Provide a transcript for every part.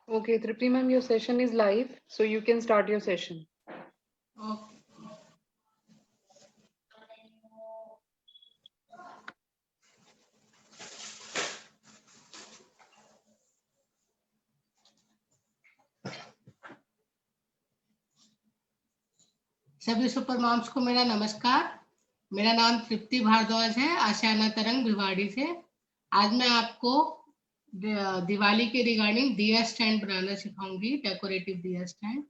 Okay, Tripti ma'am, your session is live, so you can start your session. Okay. सभी super moms को मेरा नमस्कार। मेरा नाम तृप्ति भारद्वाज है, आशियाना तरंग भिवाड़ी से। आज मैं आपको दिवाली के रिगार्डिंग दिया स्टैंड बनाना सिखाऊंगी, डेकोरेटिव दिया स्टैंड।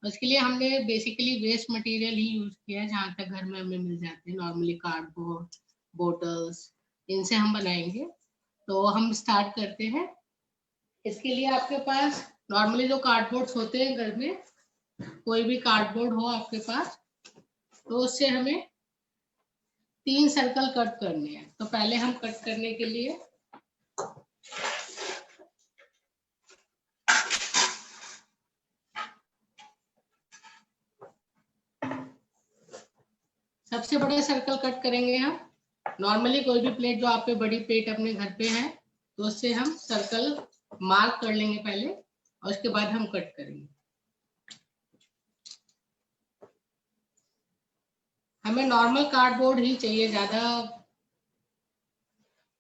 उसके लिए हमने बेसिकली वेस्ट मटेरियल ही यूज किया है, जहाँ तक घर में हमें मिल जाते हैं। नॉर्मली कार्डबोर्ड, बोटल्स, इनसे हम बनाएंगे। तो हम स्टार्ट करते हैं। इसके लिए आपके पास नॉर्मली जो कार्डबोर्ड्स होते हैं घर में, कोई भी कार्डबोर्ड हो आपके पास, तो उससे हमें 3 सर्कल कट करने हैं। तो पहले हम कट करने के लिए सबसे बड़ा सर्कल कट करेंगे हम। नॉर्मली कोई भी प्लेट जो आप पे बड़ी प्लेट अपने घर पे है, तो उससे हम सर्कल मार्क कर लेंगे पहले, और उसके बाद हम कट करेंगे। हमें नॉर्मल कार्डबोर्ड ही चाहिए, ज्यादा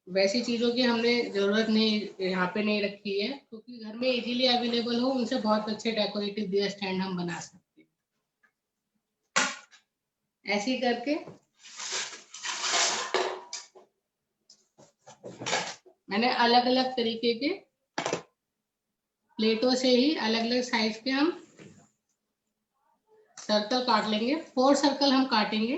वैसी चीजों की हमने जरूरत नहीं यहाँ पे नहीं रखी है, क्योंकि घर में इजीली अवेलेबल हो उनसे बहुत अच्छे डेकोरेटिव दिया स्टैंड हम बना सकते हैं। ऐसे ही करके मैंने अलग अलग तरीके के प्लेटों से ही अलग अलग साइज के हम सर्कल काट लेंगे। 4 सर्कल हम काटेंगे।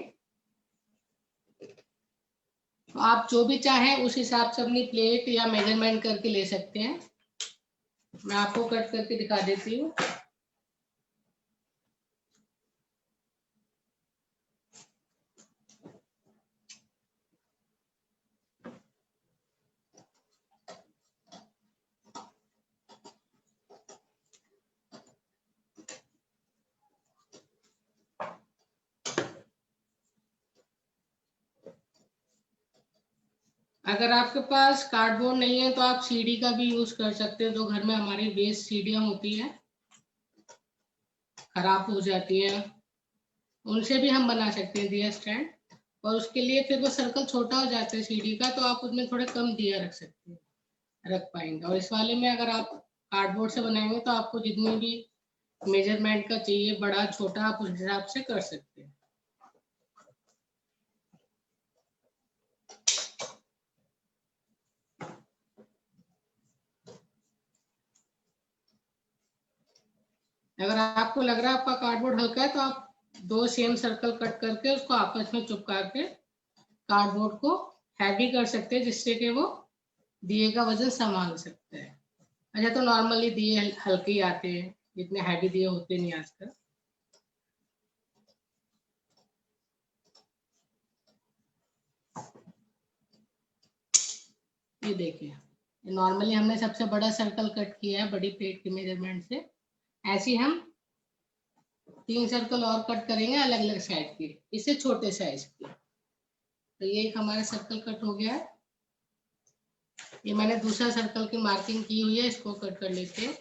तो आप जो भी चाहें उस हिसाब से अपनी प्लेट या मेजरमेंट करके ले सकते हैं। मैं आपको कट करके दिखा देती हूँ। अगर आपके पास कार्डबोर्ड नहीं है तो आप सीडी का भी यूज कर सकते हो। जो घर में हमारी वेस्ट सीडियां होती हैं, खराब हो जाती हैं, उनसे भी हम बना सकते हैं दिया स्टैंड। और उसके लिए फिर वो सर्कल छोटा हो जाता है सीडी का, तो आप उसमें थोड़े कम दिया रख सकते हैं, रख पाएंगे। और इस वाले में अगर आप कार्डबोर्ड से बनाएंगे तो आपको जितनी भी मेजरमेंट का चाहिए, बड़ा छोटा, आप उस हिसाब से कर सकते हैं। अगर आपको लग रहा है आपका कार्डबोर्ड हल्का है, तो आप 2 सेम सर्कल कट करके उसको आपस में चिपका के कार्डबोर्ड को हैवी कर सकते हैं, जिससे कि वो दिए का वजन संभाल सकते हैं। अच्छा, तो नॉर्मली दिए हल्के ही आते हैं, इतने हैवी दिए होते नहीं आजकल। ये देखिए, नॉर्मली हमने सबसे बड़ा सर्कल कट किया है बड़ी प्लेट के मेजरमेंट से। ऐसे ही हम 3 सर्कल और कट करेंगे अलग अलग साइज के, इससे छोटे साइज के। तो ये एक हमारा सर्कल कट हो गया है। ये मैंने दूसरा सर्कल की मार्किंग की हुई है, इसको कट कर लेते हैं।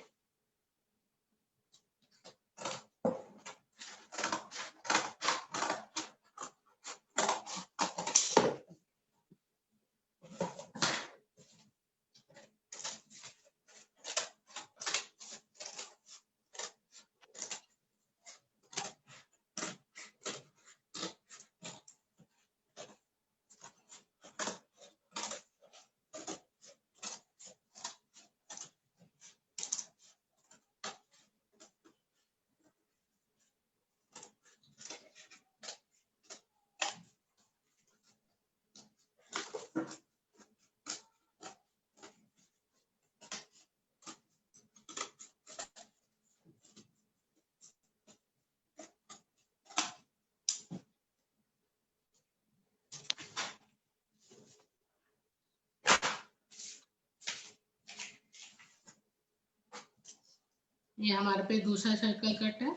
ये हमारे पे दूसरा सर्कल कट है,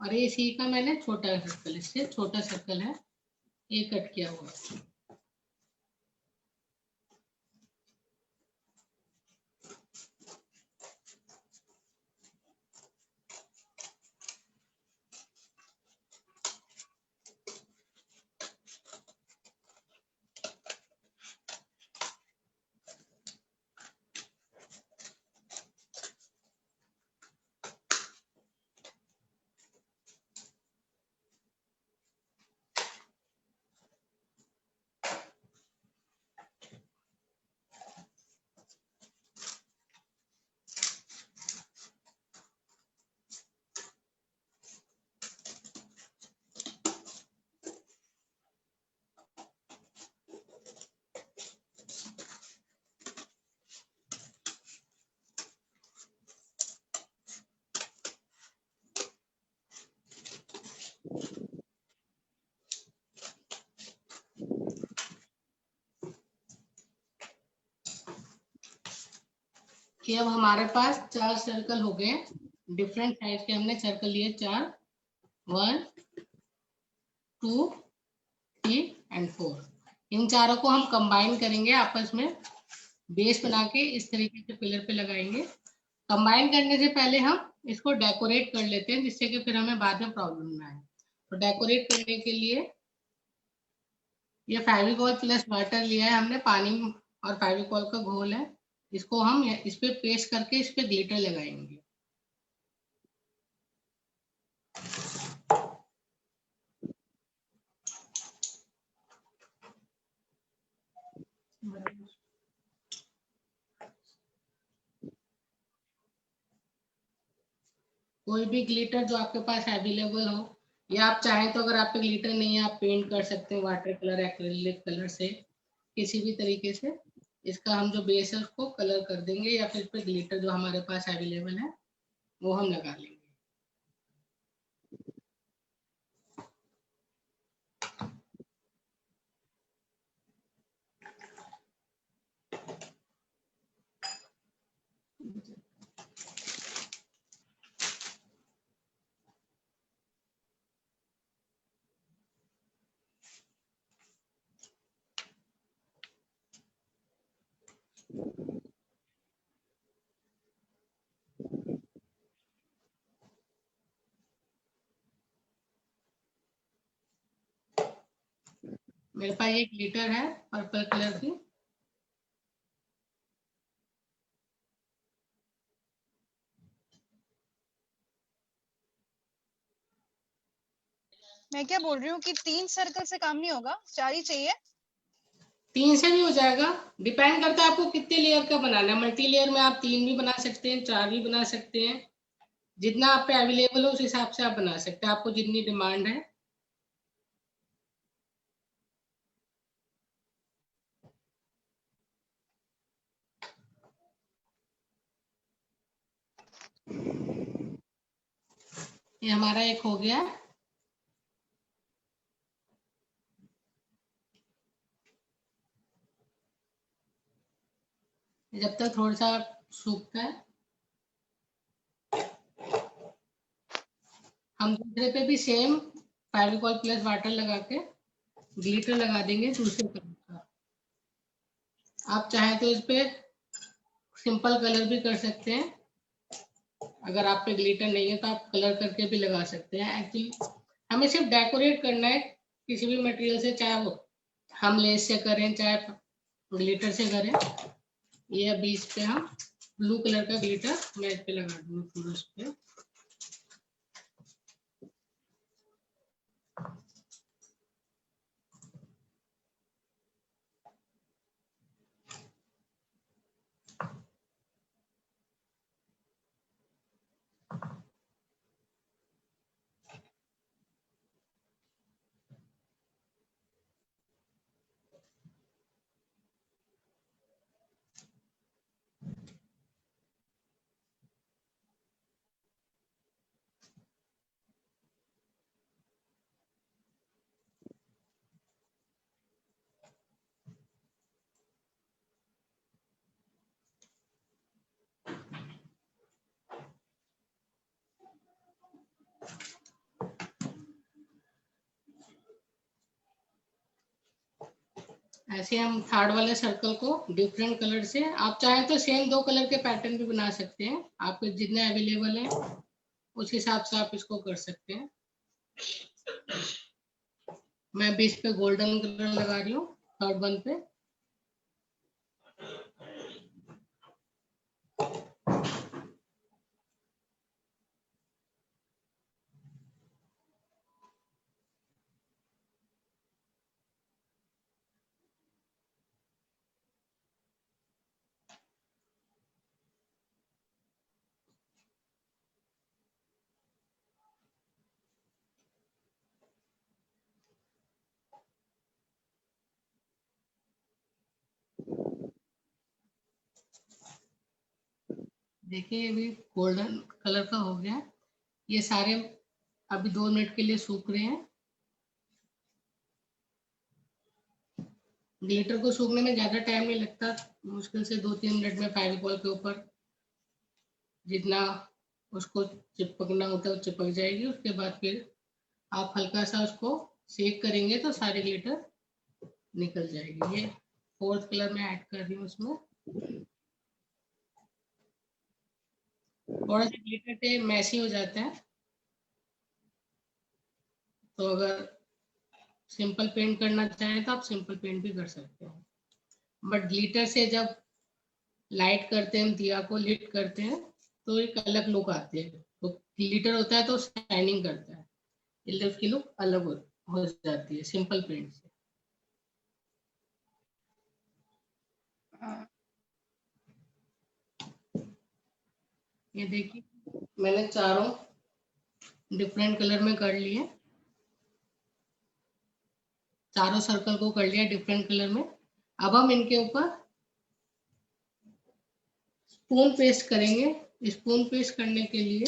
और ये सी का मैंने छोटा सर्कल, इससे छोटा सर्कल है, ये कट किया हुआ। कि अब हमारे पास 4 सर्कल हो गए, डिफरेंट साइज के हमने सर्कल लिए 4, 1 2 3 एंड 4। इन चारों को हम कंबाइन करेंगे आपस में, बेस बना के इस तरीके से पिलर पे लगाएंगे। कंबाइन करने से पहले हम इसको डेकोरेट कर लेते हैं, जिससे कि फिर हमें बाद में प्रॉब्लम ना आए। तो डेकोरेट करने के लिए ये फेविकॉल प्लस वाटर लिया है हमने, पानी और फेविकॉल का घोल है। इसको हम इस पे पेस्ट करके इस पे ग्लिटर लगाएंगे। कोई भी ग्लिटर जो आपके पास अवेलेबल हो, या आप चाहें तो अगर आप पे ग्लिटर नहीं है आप पेंट कर सकते हैं वाटर कलर, एक्रिलिक कलर से, किसी भी तरीके से। इसका हम जो बेस है उसको कलर कर देंगे, या फिर पे ग्लिटर जो हमारे पास अवेलेबल है वो हम लगा लेंगे। मेरे पास ये ग्लिटर है पर्पल कलर की। मैं क्या बोल रही हूँ कि 3 सर्कल से काम नहीं होगा, 4 ही चाहिए। 3 से भी हो जाएगा, डिपेंड करता है आपको कितने लेयर का बनाना है। मल्टी लेयर में आप 3 भी बना सकते हैं, 4 भी बना सकते हैं, जितना आप पे अवेलेबल हो उस हिसाब से आप बना सकते हैं, आपको जितनी डिमांड है। ये हमारा एक हो गया। जब तक थोड़ा सा सूखता है हम दूसरे पे भी सेम फेविकॉल प्लस वाटर लगा के ग्लिटर लगा देंगे दूसरे कलर का। आप चाहें तो इस पे सिंपल कलर भी कर सकते हैं, अगर आप पे ग्लिटर नहीं है तो आप कलर करके भी लगा सकते हैं। एक्चुअली हमें सिर्फ डेकोरेट करना है किसी भी मटेरियल से, चाहे वो हम लेस से करें चाहे ग्लिटर से करें। ये अभी इस पे हम ब्लू कलर का ग्लिटर मैं इस पे लगा दूंगी पूरा इस पे। ऐसे हम थर्ड वाले सर्कल को डिफरेंट कलर से, आप चाहें तो सेम 2 कलर के पैटर्न भी बना सकते हैं, आपके जितने अवेलेबल है उस हिसाब से आप इसको कर सकते हैं। मैं बेस पे गोल्डन कलर लगा रही हूँ थर्ड वन पे। देखिए अभी गोल्डन कलर का हो गया। ये सारे अभी 2 मिनट के लिए सूख रहे हैं। ग्लिटर को सूखने में ज्यादा टाइम नहीं लगता, मुश्किल से 2-3 मिनट में फेविकॉल के ऊपर जितना उसको चिपकना होता है वो चिपक जाएगी। उसके बाद फिर आप हल्का सा उसको सेक करेंगे तो सारी ग्लिटर निकल जाएगी। ये फोर्थ कलर में ऐड कर रही हूँ उसमें। थोड़ा सा ग्लिटर से मैसी हो जाता है, तो अगर सिंपल पेंट करना चाहें तो आप सिंपल पेंट भी कर सकते हैं, बट ग्लिटर से जब लाइट करते हैं, हम दिया को लिट करते हैं तो एक अलग लुक आती है। तो ग्लिटर होता है तो शाइनिंग करता है, इसलिए उसकी लुक अलग हो जाती है सिंपल पेंट से। ये देखिए मैंने चारों डिफरेंट कलर में कर लिए, चारों सर्कल को कर लिया डिफरेंट कलर में। अब हम इनके ऊपर स्पून पेस्ट करेंगे। स्पून पेस्ट करने के लिए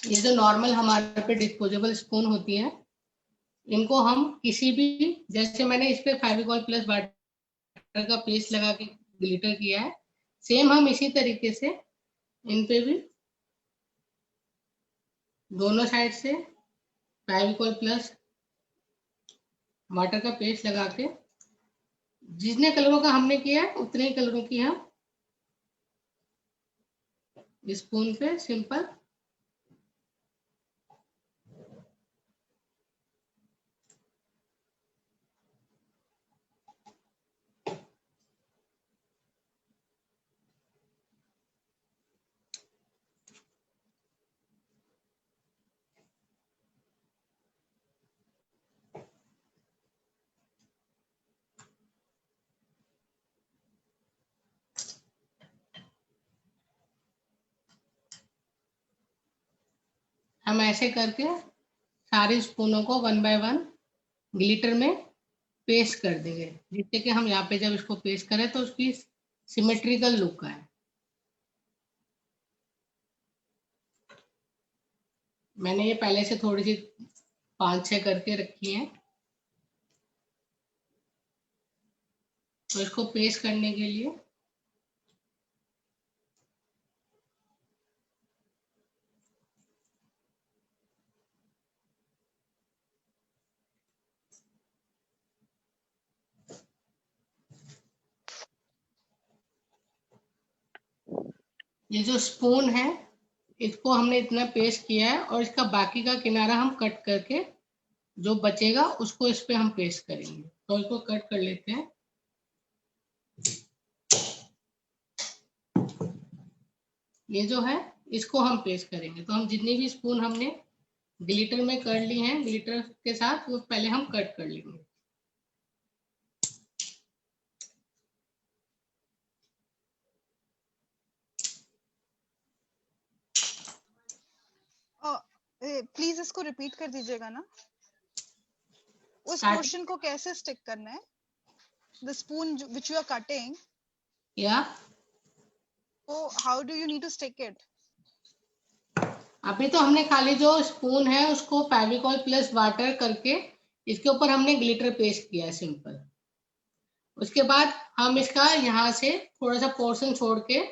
ये जो नॉर्मल हमारे पे डिस्पोजेबल स्पून होती है, इनको हम किसी भी, जैसे मैंने इस पे फेविकॉल प्लस वाटर का पेस्ट लगा के ग्लिटर किया है, सेम हम इसी तरीके से इन पे भी दोनों साइड से फेविकॉल प्लस वाटर का पेस्ट लगा के जितने कलरों का हमने किया है उतने ही कलरों की हम स्पून पे सिंपल हम ऐसे करके सारे स्पूनों को वन बाय वन ग्लिटर में पेस्ट कर देंगे, जिससे कि हम यहाँ पे जब इसको पेस्ट करें तो उसकी सिमेट्रिकल लुक आए। मैंने ये पहले से थोड़ी सी 5-6 करके रखी है, तो इसको पेस्ट करने के लिए ये जो स्पून है इसको हमने इतना पेस्ट किया है, और इसका बाकी का किनारा हम कट करके जो बचेगा उसको इस पे हम पेस्ट करेंगे। तो इसको कट कर लेते हैं। ये जो है इसको हम पेस्ट करेंगे, तो हम जितनी भी स्पून हमने ग्लिटर में कर ली हैं ग्लिटर के साथ, वो पहले हम कट कर लेंगे। प्लीज इसको रिपीट कर दीजिएगा ना, उस Start- पोर्शन को कैसे स्टिक करना है, the spoon which you are cutting, या तो how do you need to stick it? अभी तो हमने खाली जो स्पून है उसको फेविकॉल प्लस वाटर करके इसके ऊपर हमने ग्लिटर पेस्ट किया है सिंपल। उसके बाद हम इसका यहाँ से थोड़ा सा पोर्शन छोड़ के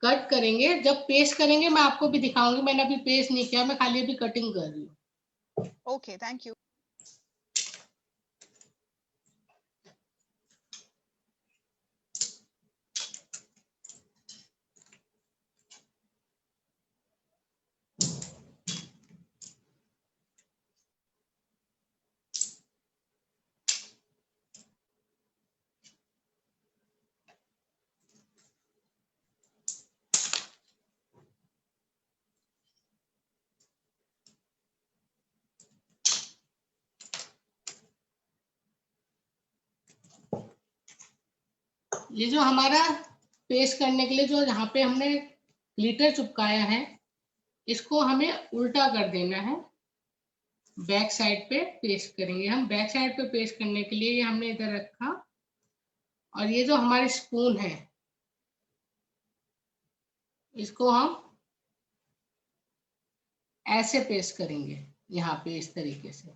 कट करेंगे। जब पेस्ट करेंगे मैं आपको भी दिखाऊंगी, मैंने अभी पेस्ट नहीं किया, मैं खाली अभी कटिंग कर रही हूँ। Okay, thank you. ये जो हमारा पेस्ट करने के लिए जो यहाँ पे हमने ग्लिटर चिपकाया है, इसको हमें उल्टा कर देना है, बैक साइड पे पेस्ट करेंगे हम। बैक साइड पे पेस्ट करने के लिए ये हमने इधर रखा, और ये जो हमारी स्पून है इसको हम ऐसे पेस्ट करेंगे यहाँ पे इस तरीके से।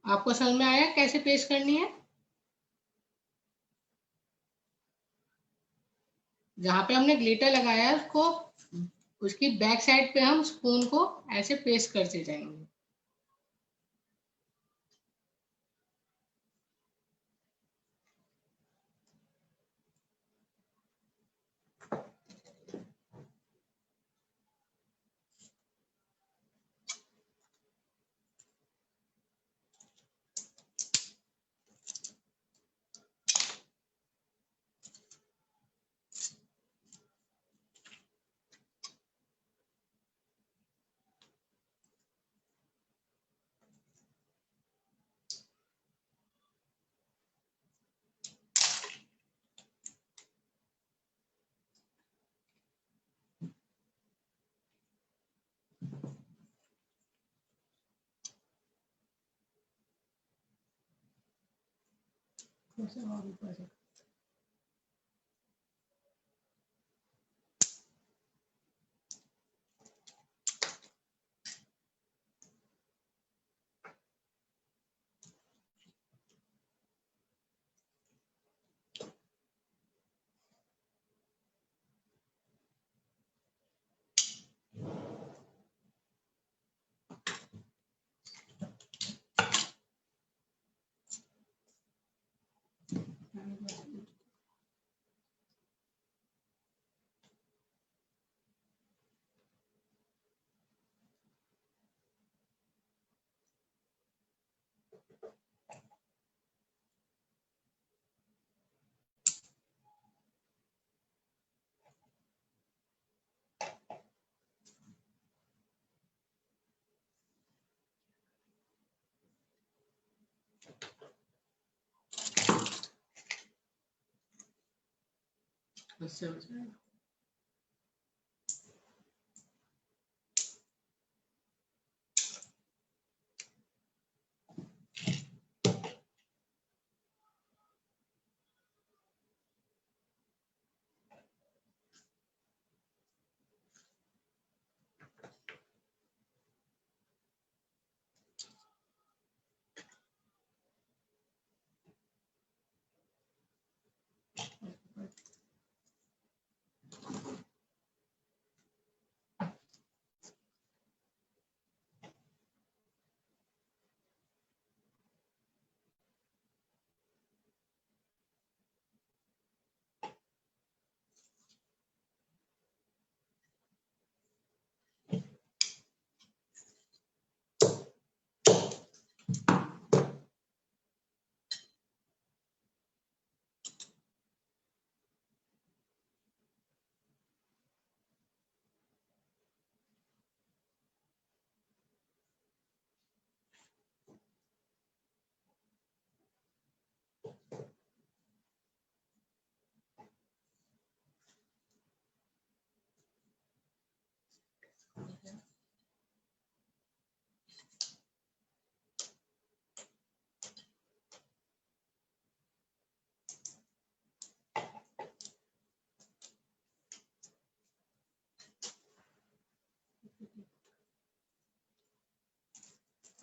आपको समझ में आया कैसे पेस्ट करनी है? जहां पे हमने ग्लिटर लगाया है उसको, उसकी बैक साइड पे हम स्पून को ऐसे पेस्ट करते जाएंगे। अच्छा,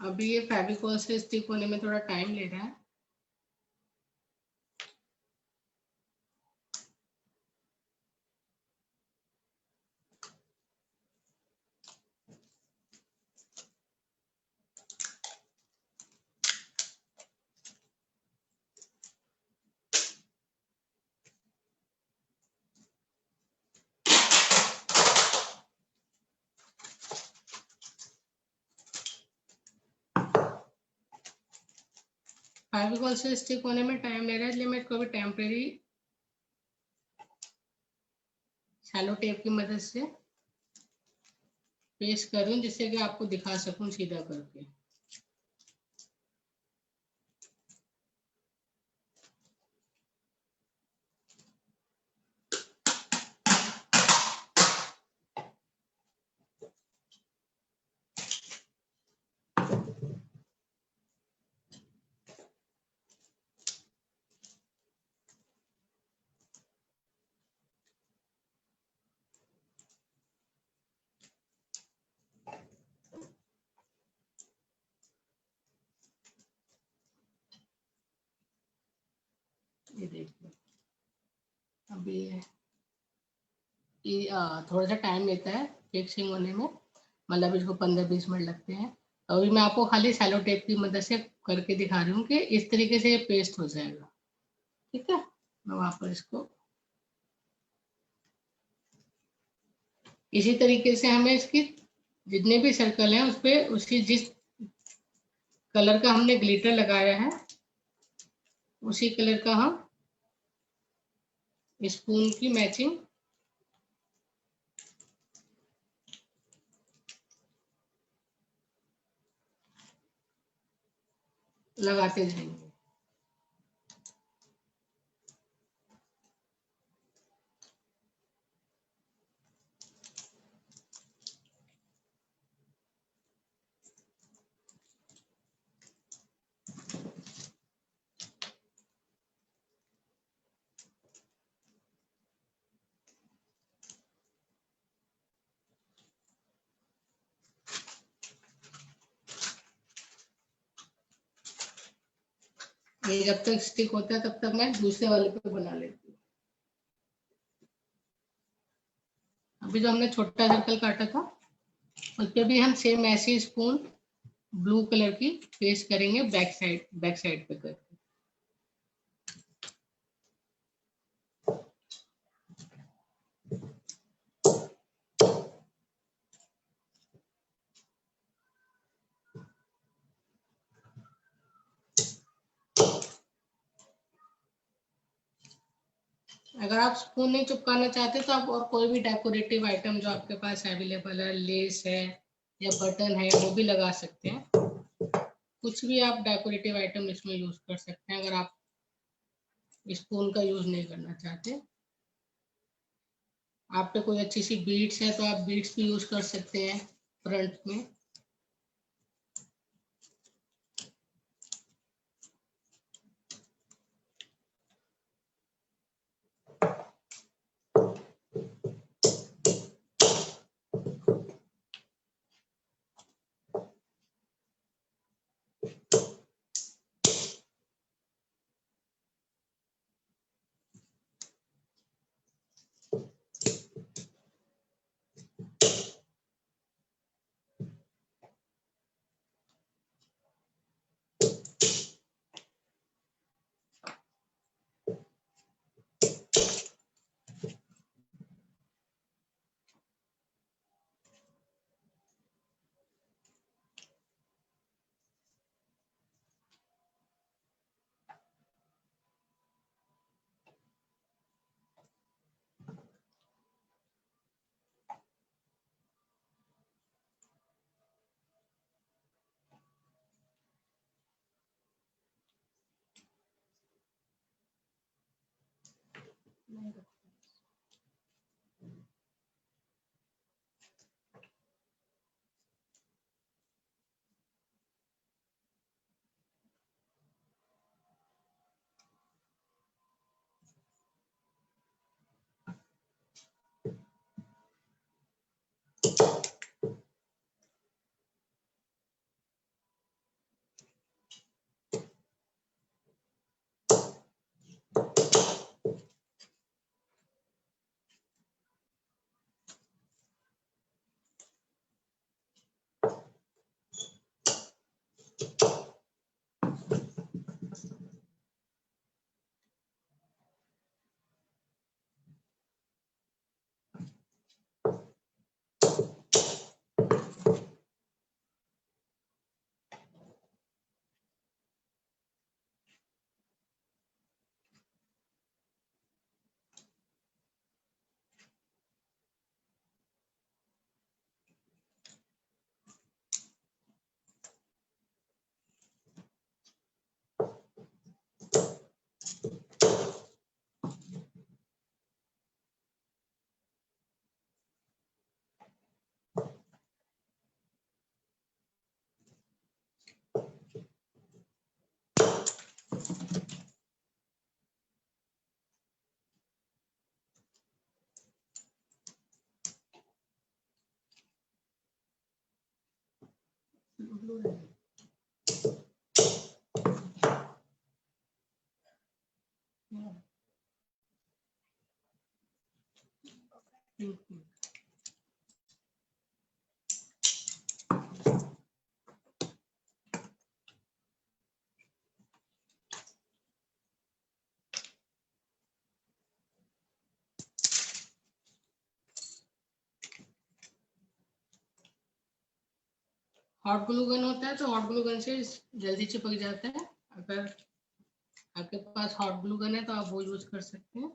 अभी ये फेविकोल से स्टिक होने में थोड़ा टाइम ले रहा है। फेविकोल से स्टिक होने में टाइम ले रहा है, इसलिए मैं इसको भी टेम्परेरी शैलो टेप की मदद से पेस्ट करूं, जिससे कि आपको दिखा सकूं सीधा करके। ये देखिए अभी ये थोड़ा सा टाइम लेता है फिक्सिंग होने में, मतलब इसको 15-20 मिनट लगते हैं। अभी मैं आपको खाली सैलो टेप की मदद से करके दिखा रही हूँ कि इस तरीके से ये पेस्ट हो जाएगा। ठीक है, मैं वहां पर इसको इसी तरीके से हमें इसकी जितने भी सर्कल हैं उस पे उसकी जिस कलर का हमने ग्लिटर लगाया है उसी कलर का हम स्पून की मैचिंग लगाते जाएंगे। ये जब तक स्टिक होता है तब तक मैं दूसरे वाले पे बना लेती हूँ। अभी जो हमने छोटा सर्कल काटा था उस पे भी हम सेम ऐसी स्पून ब्लू कलर की पेस्ट करेंगे बैक साइड पे करके। अगर आप स्पून नहीं चिपकाना चाहते तो आप और कोई भी डेकोरेटिव आइटम जो आपके पास अवेलेबल है, लेस है या बटन है, वो भी लगा सकते हैं। कुछ भी आप डेकोरेटिव आइटम इसमें यूज कर सकते हैं अगर आप स्पून का यूज नहीं करना चाहते। आप पे कोई अच्छी सी बीड्स है तो आप बीड्स भी यूज कर सकते हैं फ्रंट में। हॉट ग्लू गन होता है तो हॉट ग्लू गन से जल्दी चिपक जाता है। अगर आपके पास हॉट ग्लू गन है तो आप वो यूज कर सकते हैं।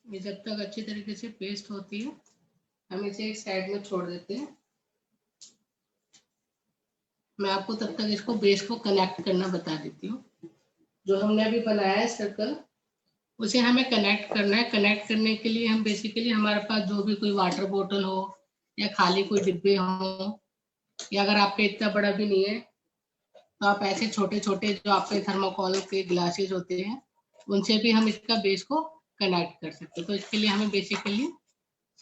ये जब तक अच्छी तरीके से पेस्ट होती है हम इसे एक साइड में छोड़ देते हैं। मैं आपको तब तक इसको बेस को कनेक्ट करना बता देती हूँ। जो हमने अभी बनाया है सर्कल उसे हमें कनेक्ट करना है। कनेक्ट करने के लिए हम बेसिकली हमारे पास जो भी कोई वाटर बोतल हो या खाली कोई डिब्बे हो, या अगर आप पे इतना बड़ा भी नहीं है तो आप ऐसे छोटे छोटे जो आपके थर्माकोल के ग्लासेस होते हैं उनसे भी हम इसका बेस को कनेक्ट कर सकते हैं। तो इसके लिए हमें बेसिकली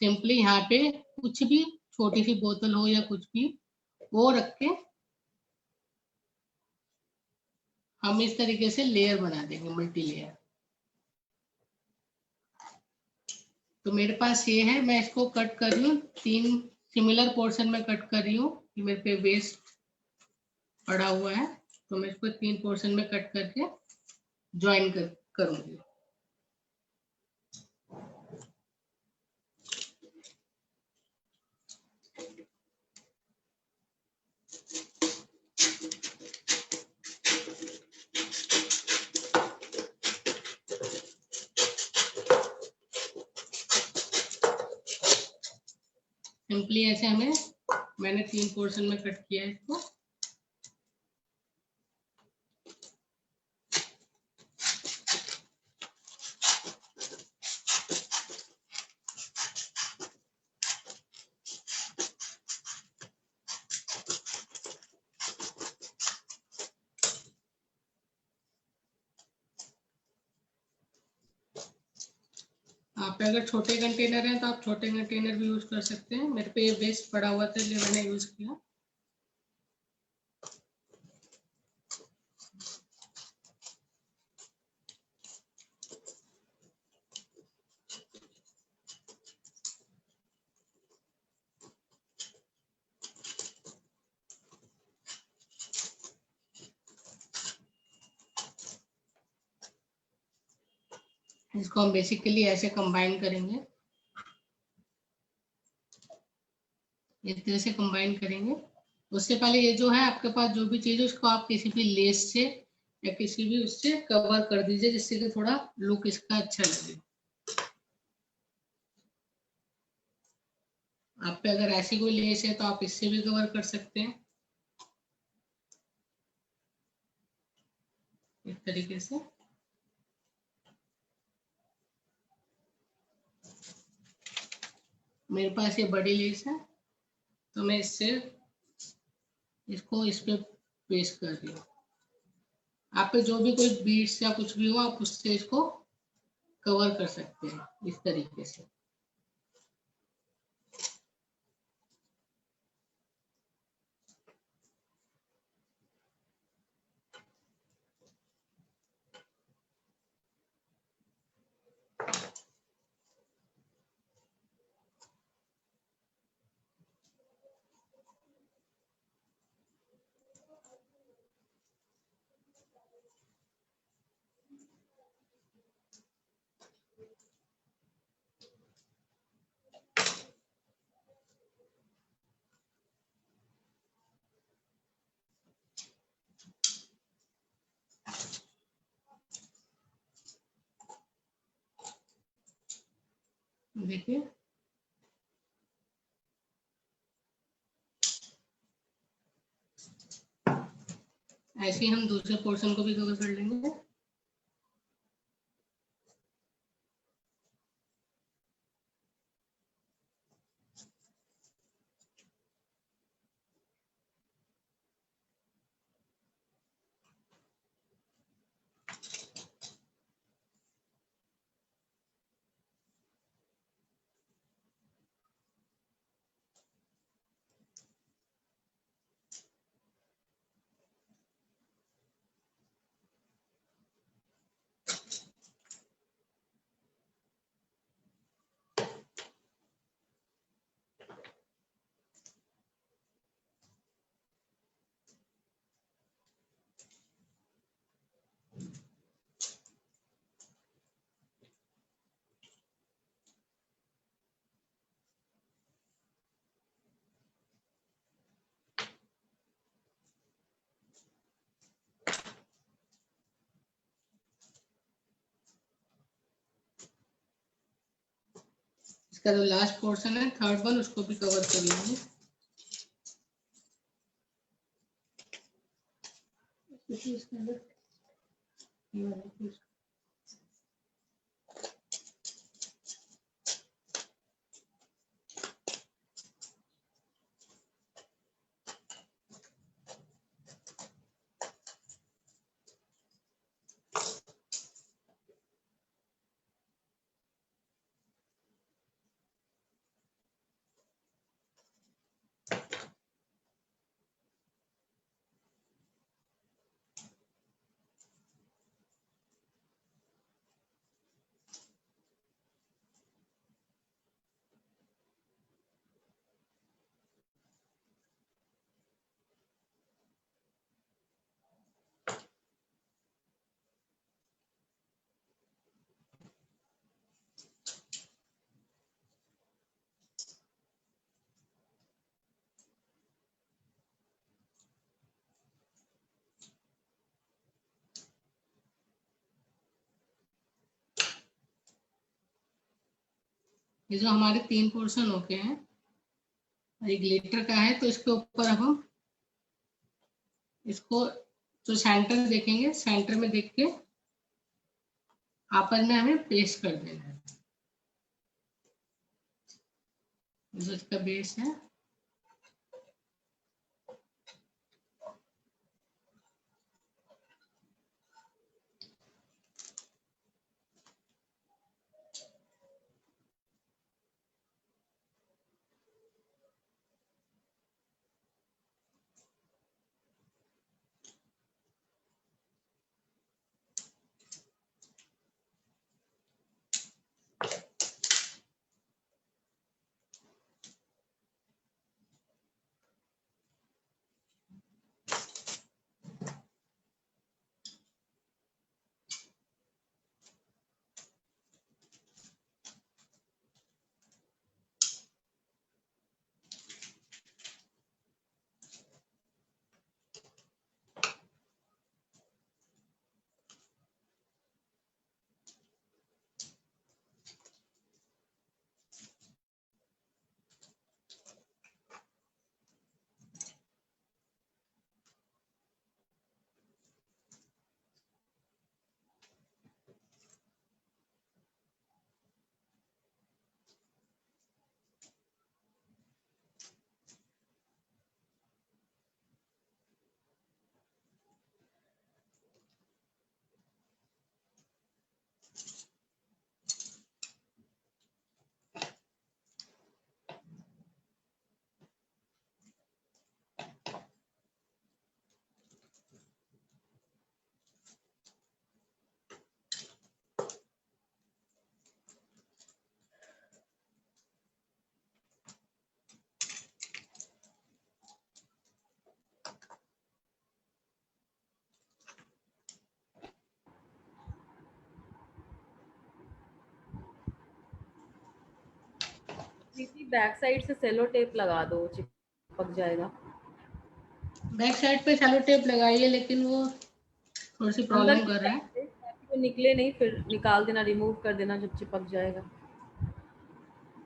सिंपली यहाँ पे कुछ भी छोटी सी बोतल हो या कुछ भी वो रख के हम इस तरीके से लेयर बना देंगे, मल्टी लेयर। तो मेरे पास ये है, मैं इसको कट कर रही हूँ 3 सिमिलर पोर्शन में कट कर रही हूँ। मेरे पे वेस्ट पड़ा हुआ है तो मैं इसको 3 पोर्शन में कट करके ज्वाइन करूंगी। सिंपली ऐसे मैंने 3 पोर्शन में कट किया है इसको। आप पे अगर छोटे कंटेनर हैं तो आप छोटे कंटेनर भी यूज कर सकते हैं। मेरे पे ये वेस्ट पड़ा हुआ था इसलिए मैंने यूज किया। इसको हम बेसिकली ऐसे कंबाइन करेंगे, इस तरह से कंबाइन करेंगे। उससे पहले ये जो है आपके पास जो भी चीज है उसको आप किसी भी लेस से या किसी भी उससे कवर कर दीजिए, जिससे कि थोड़ा लुक इसका अच्छा लगे। आप पे अगर ऐसी कोई लेस है तो आप इससे भी कवर कर सकते हैं इस तरीके से। मेरे पास ये बड़ी लेस है तो मैं इससे इसको इस पे पेस्ट कर रही हूँ। आप पे जो भी कोई बीड्स या कुछ भी हो आप उससे इसको कवर कर सकते हैं इस तरीके से। देखिए ऐसे ही हम दूसरे पोर्शन को भी कवर कर लेंगे। इसका जो लास्ट पोर्शन है थर्ड वन उसको भी कवर कर लेंगे। ये जो हमारे 3 पोर्शन हो गए हैं, एक ग्लिटर का है तो इसके ऊपर अब हम इसको जो सेंटर देखेंगे, सेंटर में देख के आपस में हमें पेस्ट कर देना है। जो इसका बेस है दीदी बैक साइड से सेलो टेप लगा दो, चिपक जाएगा। बैक साइड पे सेलो टेप लगाइए, लेकिन वो थोड़ी सी अंदर प्रॉब्लम की कर रहा है। साइड से, ताकि वो निकले नहीं, फिर निकाल देना, रिमूव कर देना जब चिपक जाएगा।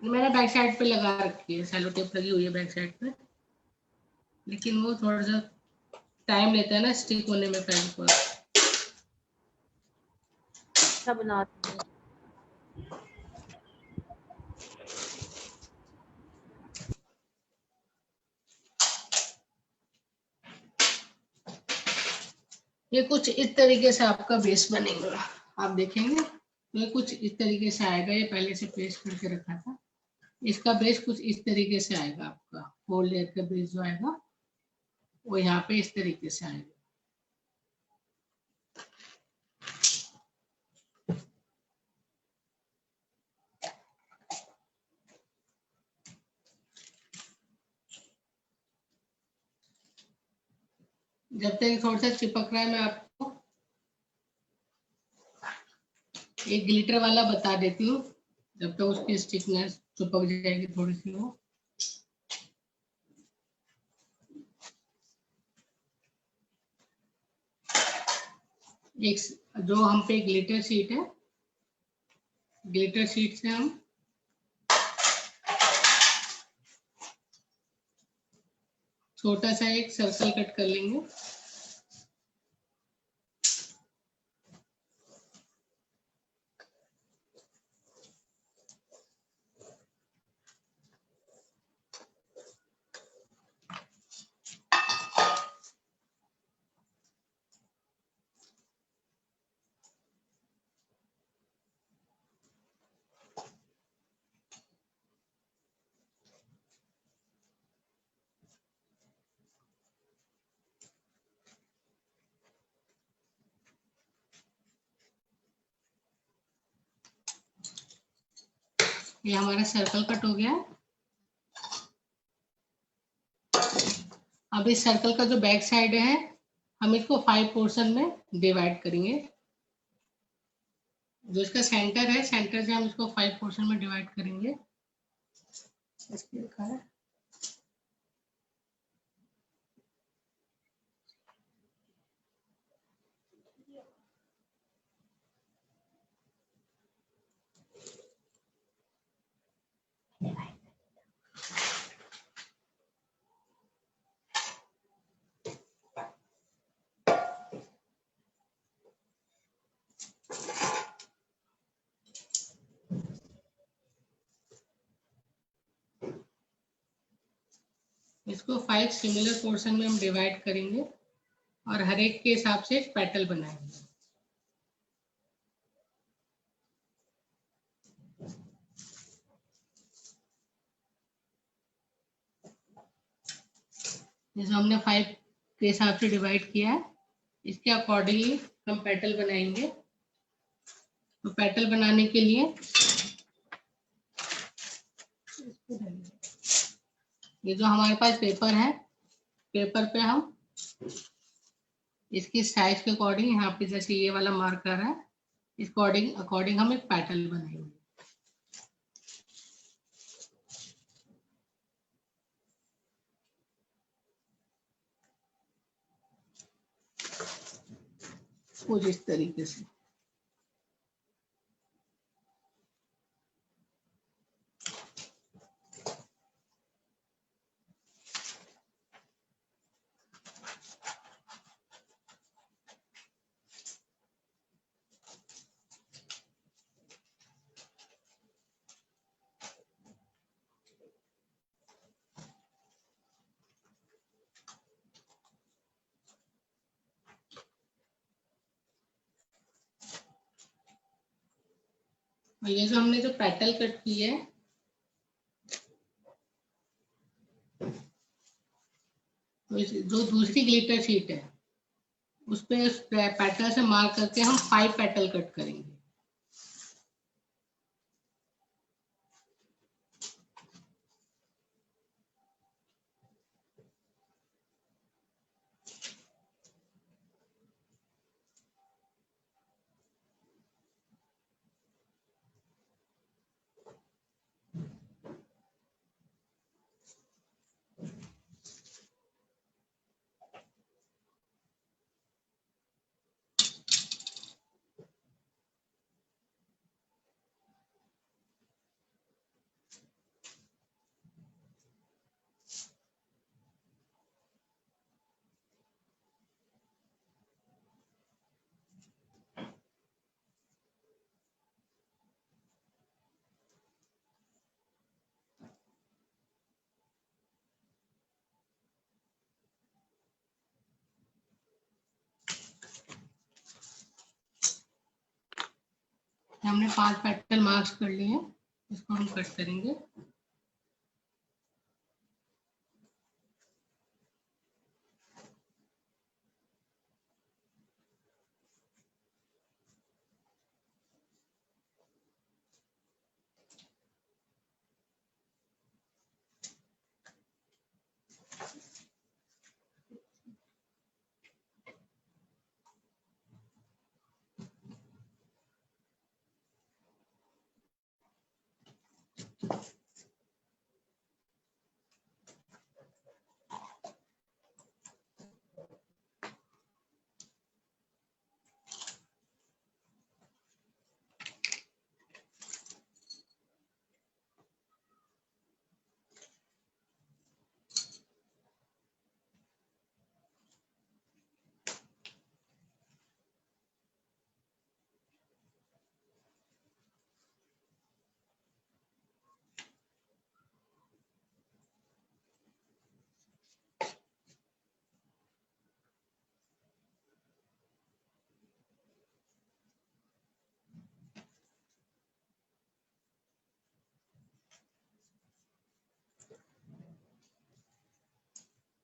मैंने बैक साइड पे लगा रखी है, सेलो टेप लगी हुई है बैक साइड पे, लेकिन वो थोड़ा सा टाइम लेता है ना स्टिक होने में पेन पर। अच्छा बनाती हूँ। ये कुछ इस तरीके से आपका बेस बनेगा, आप देखेंगे तो ये कुछ इस तरीके से आएगा। ये पहले से पेस्ट करके रखा था, इसका बेस कुछ इस तरीके से आएगा। आपका 4 लेयर का बेस जो आएगा वो यहाँ पे इस तरीके से आएगा। जब तक थोड़ा सा चिपक रहा है, मैं आपको एक ग्लिटर वाला बता देती हूँ, जब तक उसकी स्टिकनेस चिपक जाएगी थोड़ी सी वो। एक जो हम पे ग्लिटर शीट है, ग्लिटर शीट से हम छोटा सा एक सर्कल कट कर लेंगे। ये हमारा सर्कल कट हो गया। अब इस सर्कल का जो बैक साइड है, हम इसको 5 पोर्शन में डिवाइड करेंगे। जो इसका सेंटर है, सेंटर से हम इसको 5 पोर्शन में डिवाइड करेंगे। इसके लिखा है इसको 5 सिमिलर पोर्शन में हम डिवाइड करेंगे और हर एक के हिसाब से एक पेटल बनाएंगे। जैसे हमने 5 के हिसाब से डिवाइड किया है, इसके अकॉर्डिंगली हम पेटल बनाएंगे। तो पेटल बनाने के लिए ये जो हमारे पास पेपर है, पेपर पे हम इसकी साइज के अकॉर्डिंग, यहाँ पे जैसे ये वाला मार्कर है, इस अकॉर्डिंग हम एक पेटल बनाएंगे। कुछ इस तरीके से। और ये जो हमने जो पेटल कट की है, तो जो दूसरी ग्लिटर शीट है उस पे उस पेटल से मार्क करके हम 5 पेटल कट करेंगे। हमने 5 पेटल मार्क्स कर लिए हैं, इसको हम कट करेंगे।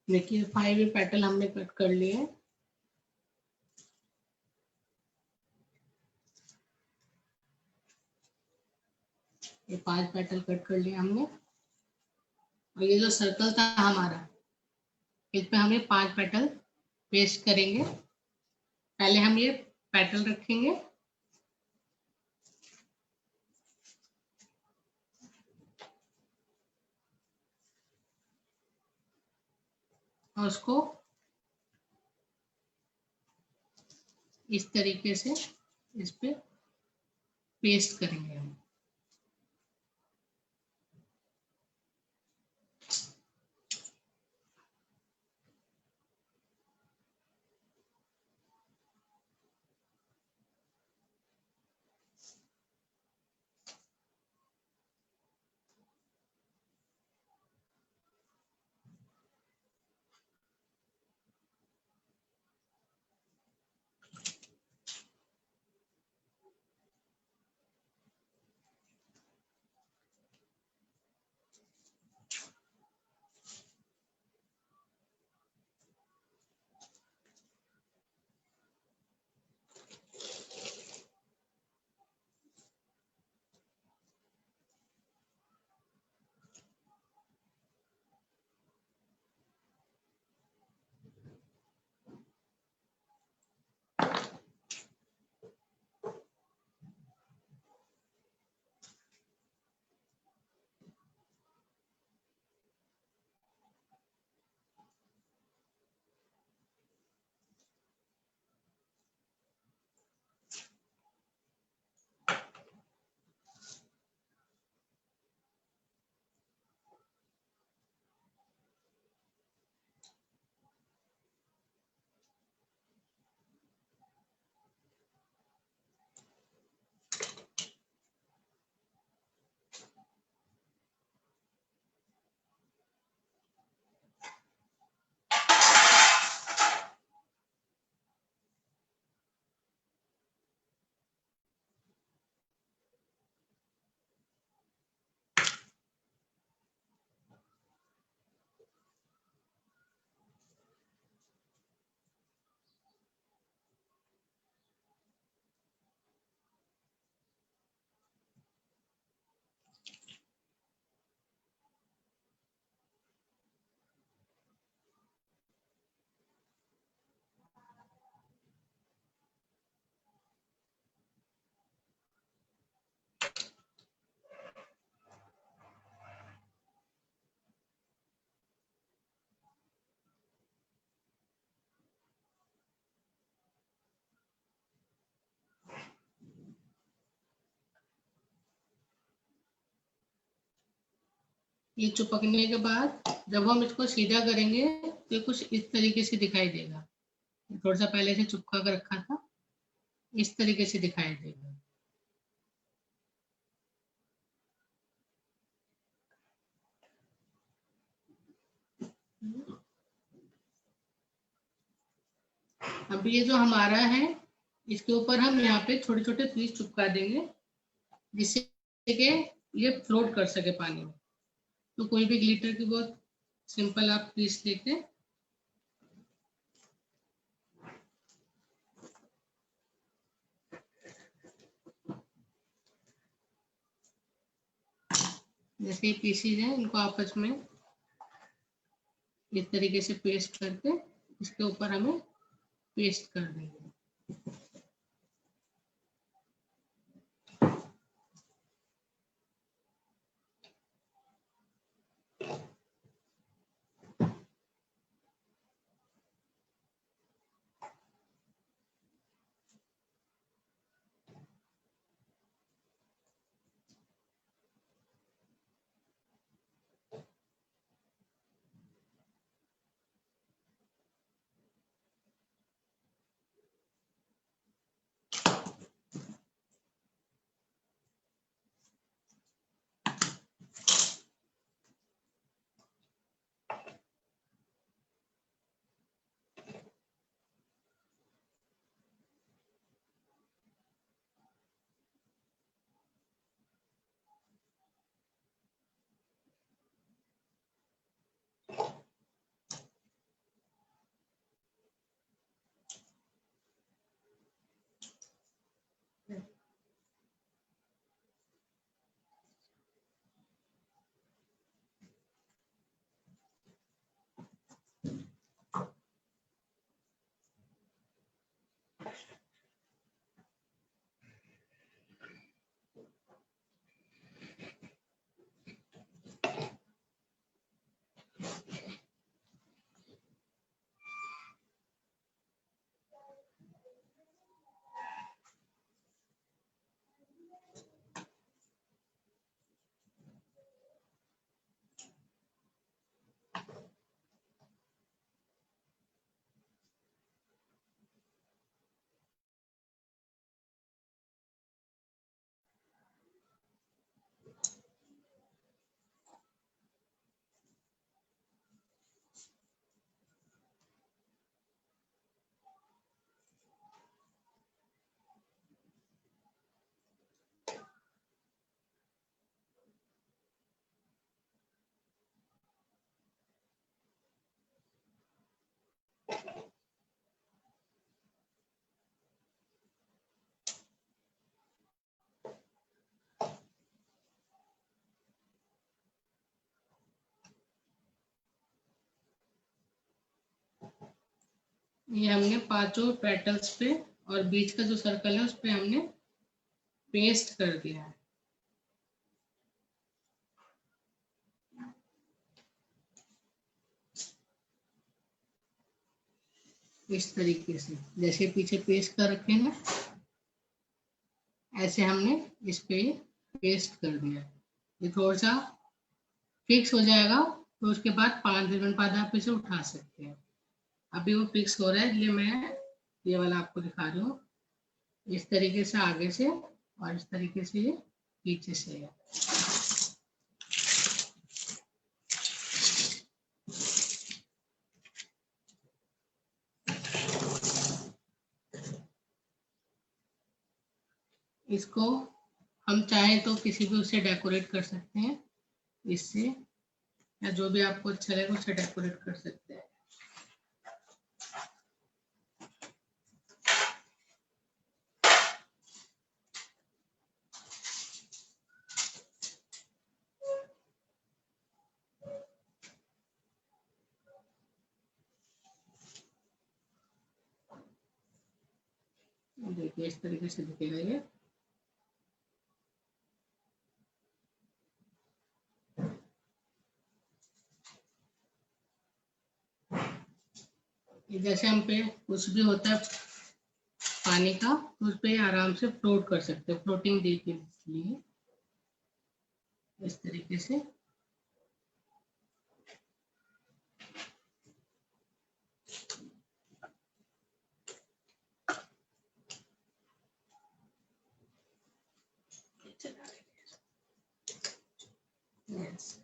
देखिए 5 पेटल हमने कट कर लिए हैं। ये 5 पेटल कट कर लिए हमने, और ये जो सर्कल था हमारा, इस पे हम ये 5 पेटल पेस्ट करेंगे। पहले हम ये पेटल रखेंगे, और उसको इस तरीके से इस पे पेस्ट करेंगे हम। ये चिपकने के बाद जब हम इसको सीधा करेंगे तो कुछ इस तरीके से दिखाई देगा। थोड़ा सा पहले से चिपका कर रखा था, इस तरीके से दिखाई देगा। अब ये जो हमारा है, इसके ऊपर हम यहाँ पे छोटे छोटे पीस चिपका देंगे। जिससे कि ये फ्लोट कर सके पानी में। तो कोई भी ग्लिटर की बहुत सिंपल आप पीस लेके जैसे ही पीसीज है इनको आपस में इस तरीके से पेस्ट करके इसके ऊपर हमें पेस्ट कर देंगे। ये हमने पांचों पेटल्स पे और बीच का जो सर्कल है उस पे हमने पेस्ट कर दिया है। इस तरीके से जैसे पीछे पेस्ट कर रखे हैं ऐसे हमने इस पे पेस्ट कर दिया। ये थोड़ा सा फिक्स हो जाएगा तो उसके बाद 5 मिनट बाद आप इसे उठा सकते हैं। अभी वो फिक्स हो रहा है इसलिए मैं ये वाला आपको दिखा रही हूँ। इस तरीके से आगे से और इस तरीके से ये पीछे से है। इसको हम चाहें तो किसी भी उससे डेकोरेट कर सकते हैं, इससे या जो भी आपको अच्छा लगे उससे डेकोरेट कर सकते हैं। देखिए इस तरीके से दिखेगा ये। जैसे हम पे कुछ भी होता है पानी का तो उस पे आराम से फ्लोट कर सकते हैं, फ्लोटिंग डे के लिए इस तरीके से। Yes.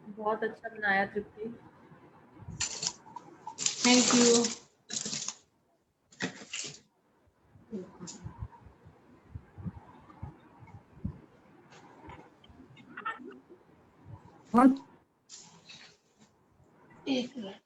बहुत अच्छा बनाया तृप्ति। Thank you. एक मिनट।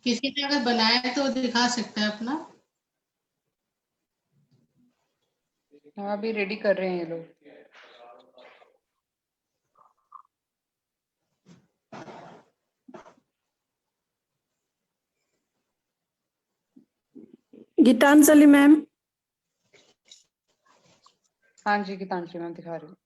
किसी ने अगर बनाया तो दिखा सकता है अपना। हाँ अभी रेडी कर रहे हैं ये लोग। गीतांजलि मैम। हाँ जी गीतांजलि मैम दिखा रही हूँ।